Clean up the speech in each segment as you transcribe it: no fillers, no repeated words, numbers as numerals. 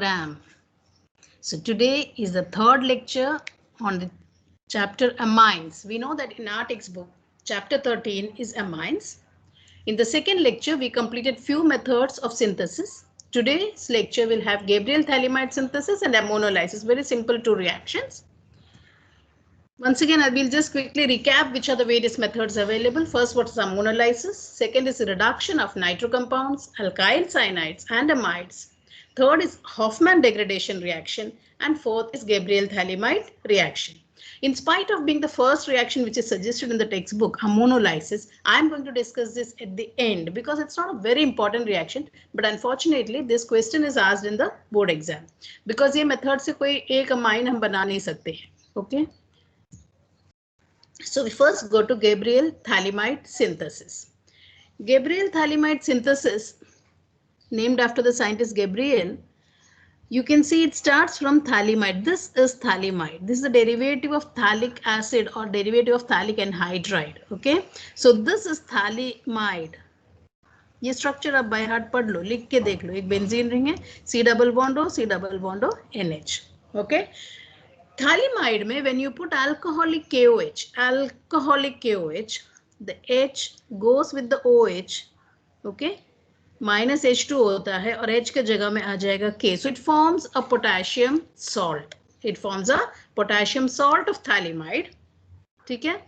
program. So today is the third lecture on the chapter amines. We know that in our textbook, chapter 13 is amines. In the second lecture, we completed few methods of synthesis. Today's lecture will have Gabriel thalamide synthesis and ammonolysis. Very simple two reactions. Once again, I will just quickly recap which are the various methods available. First, what is ammonolysis? Second is the reduction of nitro compounds, alkyl cyanides and amides. Third is Hofmann degradation reaction. And fourth is Gabriel thalamide reaction. In spite of being the first reaction which is suggested in the textbook, ammonolysis, I am going to discuss this at the end because it's not a very important reaction. But unfortunately, this question is asked in the board exam. Because ये method से कोई एक amine हम बना नहीं सकते हैं. Okay. So we first go to Gabriel thalamide synthesis. Gabriel thalamide synthesis, named after the scientist Gabriel, you can see it starts from thalamide. This is thalamide. This is the derivative of phthalic acid or derivative of phthalic anhydride. Okay, so this is thalamide. ये structure आप by heart पढ़ लो, लिख के देख लो. एक benzene ring है, C double bond O, C double bond O, NH. Okay. Thalamide में when you put alcoholic KOH, the H goes with the OH, okay, minus H2 होता है और H के जगह में आ जाएगा K. So it forms a potassium salt. It forms a potassium salt of thalamide. ठीक है.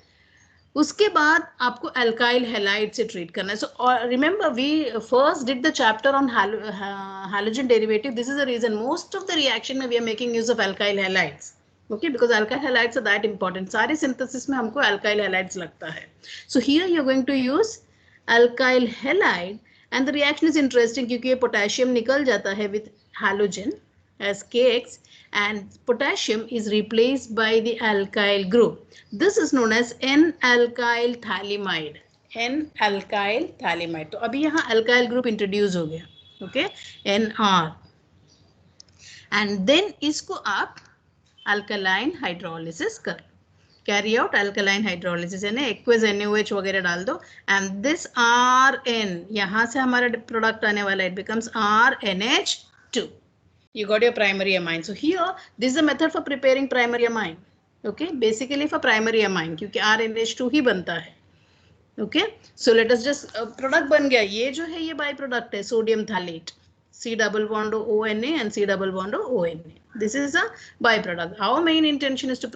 उसके बाद आपको alkyl halide से treat करना है. So remember we first did the chapter on halogen derivative. This is the reason most of the reaction we are making use of alkyl halides. Okay, because alkyl halides are that important. सारे synthesis में हमको alkyl halides लगता है. So here you are going to use alkyl halide and the reaction is interesting क्योंकि ये potassium निकल जाता है with halogen as KX and potassium is replaced by the alkyl group. This is known as N-alkyl thalamide. N-alkyl thalamide. तो अभी यहाँ alkyl group introduce हो गया. Okay, NR. And then इसको आप alkaline hydrolysis कर. Carry out alkaline hydrolysis यानी aqueous NaOH वगैरह डाल दो. And this RN यहाँ से हमारा product आने वाला it becomes RNH2. You got your primary amine. So here this is a method for preparing primary amine. Okay, basically for primary amine क्योंकि RNH2 ही बनता है. Okay, so let us just product बन गया. ये जो है ये by product है sodium thalate. C double bond ONA and C double bond ONA. This is a byproduct. Our main intention is to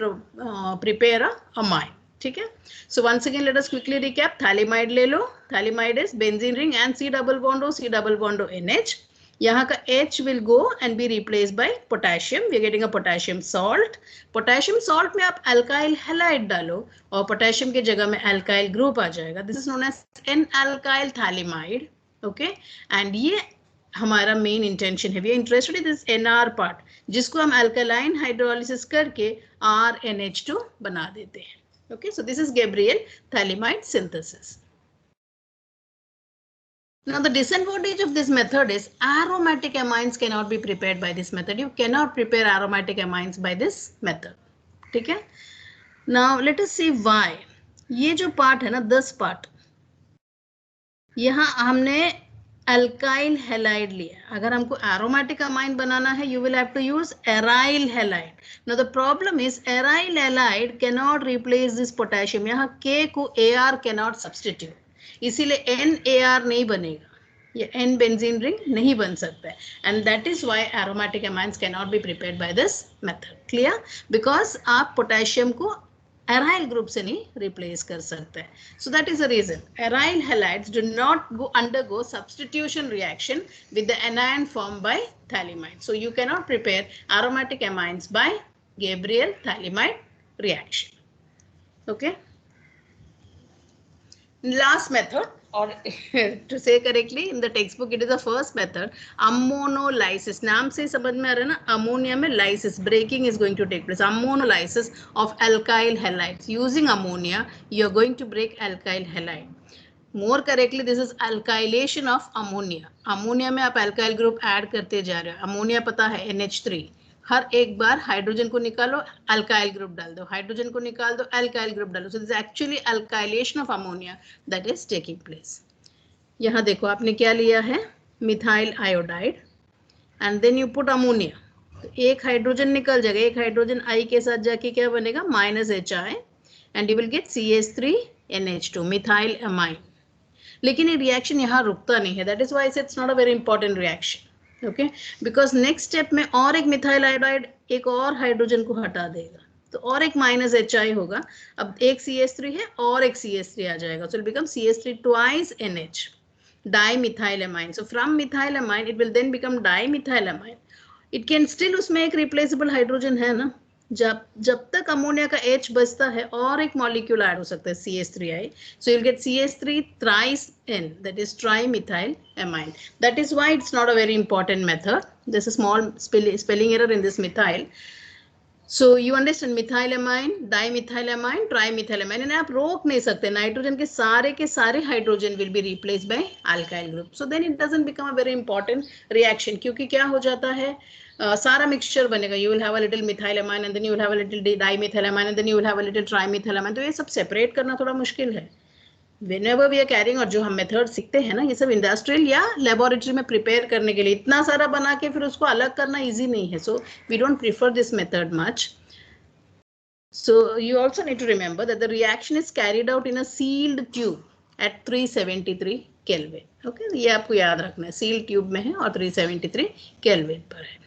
prepare a amine. ठीक है. So once again let us quickly recap. Thalamide ले लो. Thalamide is benzene ring and C double bond O, C double bond O NH. यहाँ का H will go and be replaced by potassium. We are getting a potassium salt. Potassium salt में आप alkyl halide डालो और potassium के जगह में alkyl group आ जाएगा. This is known as N-alkyl thalamide. Okay, and ये हमारा मेन इंटेंशन है. We are interested in this NR part जिसको हम अल्कलाइन हाइड्रोलिसिस करके RNH2 बना देते हैं. Okay, so this is Gabriel thalamide synthesis. Now the disadvantage of this method is aromatic amines cannot be prepared by this method. You cannot prepare aromatic amines by this method. ठीक है. Now let us see why. ये जो part है ना 10 part, यहाँ हमने alkyl halide लिया. अगर हमको aromatic amine बनाना है you will have to use aryl halide. Now the problem is aryl halide cannot replace this potassium. यहाँ K को AR cannot substitute. इसीलिए NAR नहीं बनेगा. ये N benzene ring नहीं बन सकता है. And that is why aromatic amines cannot be prepared by this method. Clear? Because आप potassium को aryl group से नहीं replace कर सकते हैं. So that is the reason aryl halides do not undergo substitution reaction with the anion formed by thalamide. So you cannot prepare aromatic amines by Gabriel thalamide reaction. Okay. Last method, or to say correctly in the textbook it is the first method, ammonolysis. नाम से समझ में आ रहा है ना, ammonia में lysis, breaking is going to take place. Ammonolysis of alkyl halides. Using ammonia you are going to break alkyl halide. More correctly this is alkylation of ammonia. Ammonia में आप alkyl group add करते जा रहे हो. Ammonia पता है NH3. हर एक बार hydrogen को निकालो अल्काइल ग्रुप डाल दो, हाइड्रोजन को निकाल दो अल्काइल ग्रुप डालो. So this actually alkylation of ammonia that is taking place. यहाँ देखो आपने क्या लिया है methyl iodide. and then you put ammonia. तो एक हाइड्रोजन निकल जाएगा, एक हाइड्रोजन I के साथ जाके क्या बनेगा -HI and you will get CH3NH2 methyl amine. लेकिन ये रिएक्शन यहाँ रुकता नहीं है, that is why it's not a very important reaction. Okay, because next step में और एक मिथाइल आयोडाइड एक और हाइड्रोजन को हटा देगा, तो और एक -HI होगा. अब एक CH3 है और एक CH3 आ जाएगा, so it becomes CH3 twice NH, dimethylamine. So from methylamine it will then become dimethylamine. It can still उसमें एक रिप्लेसेबल हाइड्रोजन है ना, जब तक अमोनिया का H बचता है और एक मॉलिक्यूल ऐड हो सकता है CH3I. So you'll get CH3 thrice N, that is trimethylamine. That is why it's not a very important method. There's a small spelling error in this methyl. So you understand methylamine, dimethylamine, trimethylamine, and आप रोक नहीं सकते, nitrogen के सारे hydrogen will be replaced by alkyl group. So then it doesn't become a very important reaction, क्योंकि क्या हो जाता है, सारा मिक्सचर बनेगा. You will have a little methylamine and then you will have a little dimethylamine and then you will have a little trimethylamine. तो ये सब सेपरेट करना थोड़ा मुश्किल है. Whenever we are carrying, और जो हम मेथड सीखते हैं ना, ये सब इंडस्ट्रियल या लेबोरेटरी में प्रिपेयर करने के लिए, इतना सारा बना के फिर उसको अलग करना इजी नहीं है. So we don't prefer this method much. So you also need to remember that the reaction is carried out in a sealed tube at 373 Kelvin. Okay, ये आपको याद रखना है, सील्ड ट्यूब में है और 373 केल्विन पर है.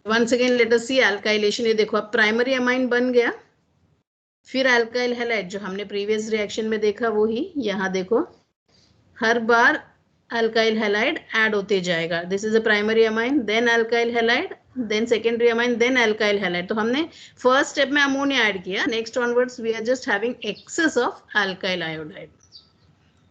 Once again let us see alkylation. ये देखो अब प्राइमरी अमाइन बन गया, फिर अल्काइल हैलाइड जो हमने प्रीवियस रिएक्शन में देखा वो ही यहाँ देखो, हर बार अल्काइल हैलाइड ऐड होते जाएगा. This is a primary amine, then alkyl halide, then secondary amine, then alkyl halide. तो हमने फर्स्ट स्टेप में अमोनिया ऐड किया, next onwards we are just having excess of alkyl iodide.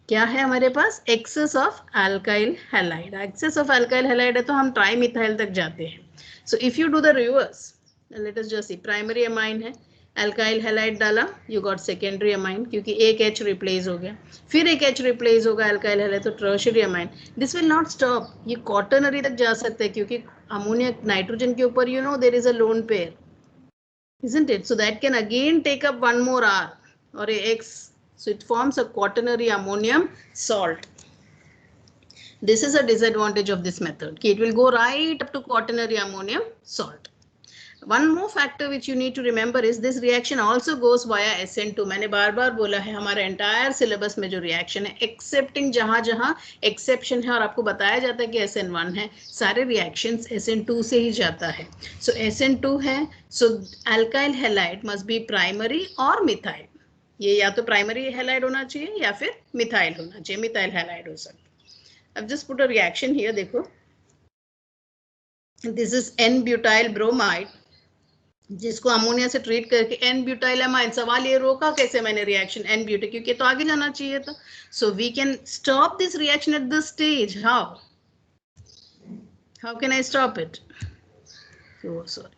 क्या है हमारे पास, excess of alkyl halide. Excess of alkyl halide है तो हम ट्राइमिथाइल तक जाते हैं. So if you do the reverse, let us just see, primary amine है, अल्काइल हैलाइड डाला, यू गॉट सेकेंडरी अमाइन, क्योंकि एक H रिप्लेस हो गया, फिर एक H रिप्लेस होगा अल्काइल हैलाइड, तो tertiary amine. This will not stop, ये क्वाटरनरी तक जा सकते हैं, क्योंकि अमोनिया नाइट्रोजन के ऊपर you know there is a lone pair, isn't it? So that can again take up one more R or a X, so it forms a quaternary ammonium salt. This is a disadvantage of this method, it will go right up to quaternary ammonium salt. One more factor which you need to remember is this reaction also goes via SN2. मैंने बार बार बोला है हमारे entire syllabus में जो reaction है, accepting जहां जहां exception है और आपको बताया जाता है कि SN1 है, सारे रिएक्शंस SN2 से ही जाता है. सो SN2 है, so alkyl halide must be primary और मिथाइल. ये या तो प्राइमरी हैलाइड होना चाहिए या फिर मिथाइल होना चाहिए, मिथाइल हैलाइड हो सकता है. अब just put a reaction here, देखो दिस इज N-ब्यूटाइल ब्रोमाइड, जिसको अमोनिया से ट्रीट करके N-ब्यूटाइलामाइन. सवाल ये रोका कैसे मैंने रिएक्शन N-ब्यूटा, क्योंकि तो आगे जाना चाहिए था. So we can stop this reaction at this stage. How can I stop it? Sorry,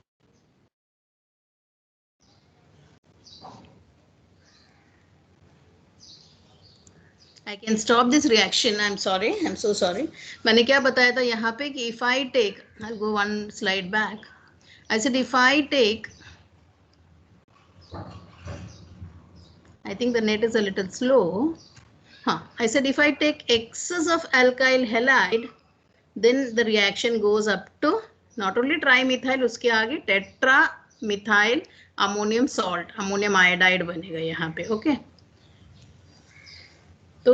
I can stop this reaction. I'm sorry, I'm so sorry. मैंने क्या बताया था यहाँ पे कि if I take, I'll go one slide back. I said if I take, I think the net is a little slow. I said if I take excess of alkyl halide, then the reaction goes up to not only trimethyl, उसके आगे tetramethyl ammonium salt, ammonium iodide बनेगा यहाँ पे. Okay. So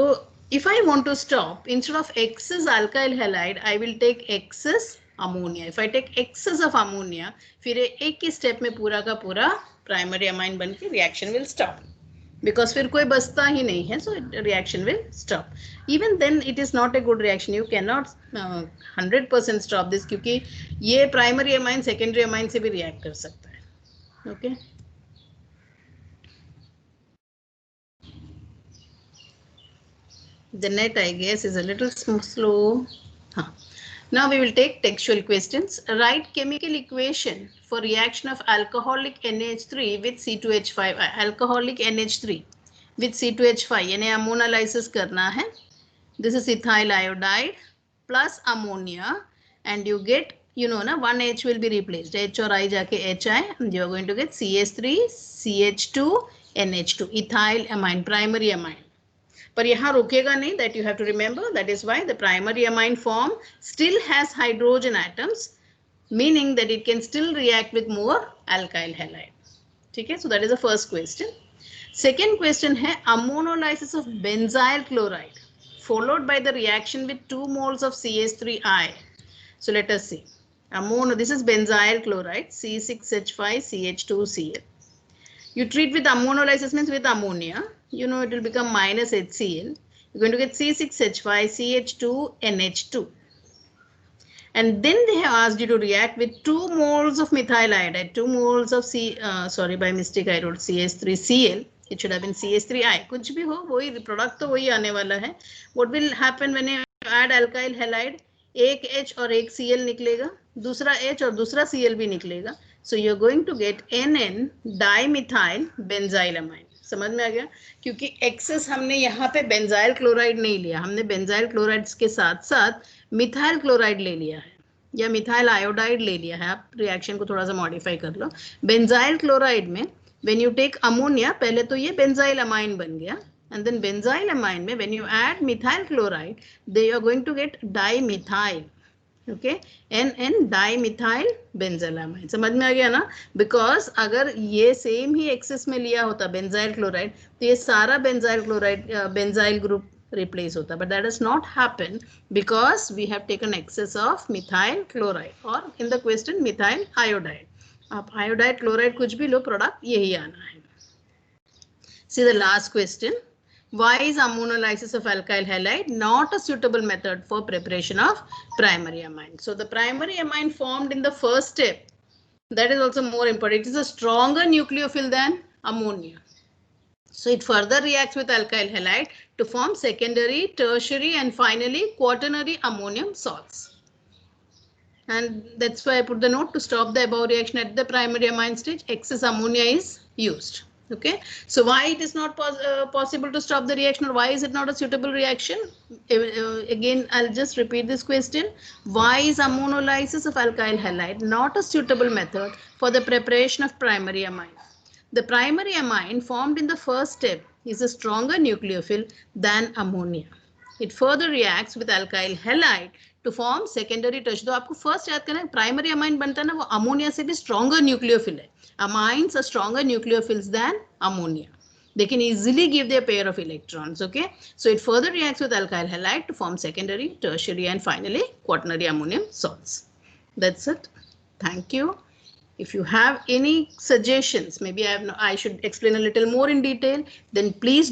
if I want to stop, instead of excess alkyl halide, I will take excess ammonia. If I take excess of ammonia, फिर एक ही step में पूरा का पूरा प्राइमरी अमाइन बन के रिएक्शन विल स्टॉप, बिकॉज फिर कोई बचता ही नहीं है, so reaction will stop. Even then it is not a good reaction, you can not 100% stop this, क्योंकि ये प्राइमरी अमाइन सेकेंडरी अमाइन से भी रिएक्ट कर सकता है. Okay, the net I guess is a little slow. Now we will take textual questions. Write chemical equation for reaction of alcoholic NH3 with C2H5. Alcoholic NH3 with C2H5 यानी ammonolysis करना है. This is ethyl iodide plus ammonia and you get, you know ना, one H will be replaced, H और I जाके HI, and you are going to get CH3 CH2 NH2, ethyl amine, primary amine. पर यहाँ रुकेगा नहीं, that you have to remember. That is why the primary amine form still has hydrogen atoms, meaning that it can still react with more alkyl halide. ठीक है, so that is the first question. Second question है ammonolysis of benzyl chloride followed by the reaction with 2 moles of CH3I. So let us see. This is benzyl chloride, C6H5CH2Cl. You treat with ammonolysis, means with ammonia. You know it will become minus HCl. You're going to get C6H5CH2NH2. And then they have asked you to react with 2 moles of methyl iodide, 2 moles of sorry, by mistake I wrote CH3Cl. It should have been CH3I. कुछ भी हो, वही product तो वही आने वाला है. What will happen when you add alkyl halide? एक H और एक Cl निकलेगा, दूसरा H और दूसरा Cl भी निकलेगा. So you're going to get NN dimethyl benzylamine. समझ में आ गया? क्योंकि एक्सेस हमने यहाँ पे बेंजाइल क्लोराइड नहीं लिया, हमने बेंजाइल क्लोराइड के साथ साथ मिथाइल क्लोराइड ले लिया है या मिथाइल आयोडाइड ले लिया है. आप रिएक्शन को थोड़ा सा मॉडिफाई कर लो. बेंजाइल क्लोराइड में व्हेन यू टेक अमोनिया, पहले तो ये बेंजाइल अमाइन बन गया, and then benzyl amine में when you add methyl chloride, they are going to get dimethyl. Okay, NN dimethyl benzylamine. समझ में आ गया ना? Because अगर ये सेम ही एक्सेस में लिया होता बेंजाइल क्लोराइड, तो ये सारा benzyl chloride benzyl group replace होता, but that does not happen because we have taken excess of methyl chloride or in the question methyl iodide. आप iodide chloride कुछ भी लो, प्रोडक्ट यही आना है. See the last question. Why is ammonolysis of alkyl halide not a suitable method for preparation of primary amine? So the primary amine formed in the first step, that is also more important. It is a stronger nucleophile than ammonia. So it further reacts with alkyl halide to form secondary, tertiary and finally quaternary ammonium salts. And that's why I put the note to stop the above reaction at the primary amine stage, excess ammonia is used. Okay, so why it is not possible to stop the reaction, or why is it not a suitable reaction? Again, I'll just repeat this question. Why is ammonolysis of alkyl halide not a suitable method for the preparation of primary amine? The primary amine formed in the first step is a stronger nucleophile than ammonia. It further reacts with alkyl halide to form secondary tertiary. तो आपको first याद करना है, primary amine बनता है ना, वो ammonia से भी stronger nucleophile है. Amines are stronger nucleophiles than ammonia. They can easily give their pair of electrons. Okay, so it further reacts with alkyl halide to form secondary, tertiary, and finally quaternary ammonium salts. That's it. Thank you. If you have any suggestions, maybe I should explain a little more in detail, then please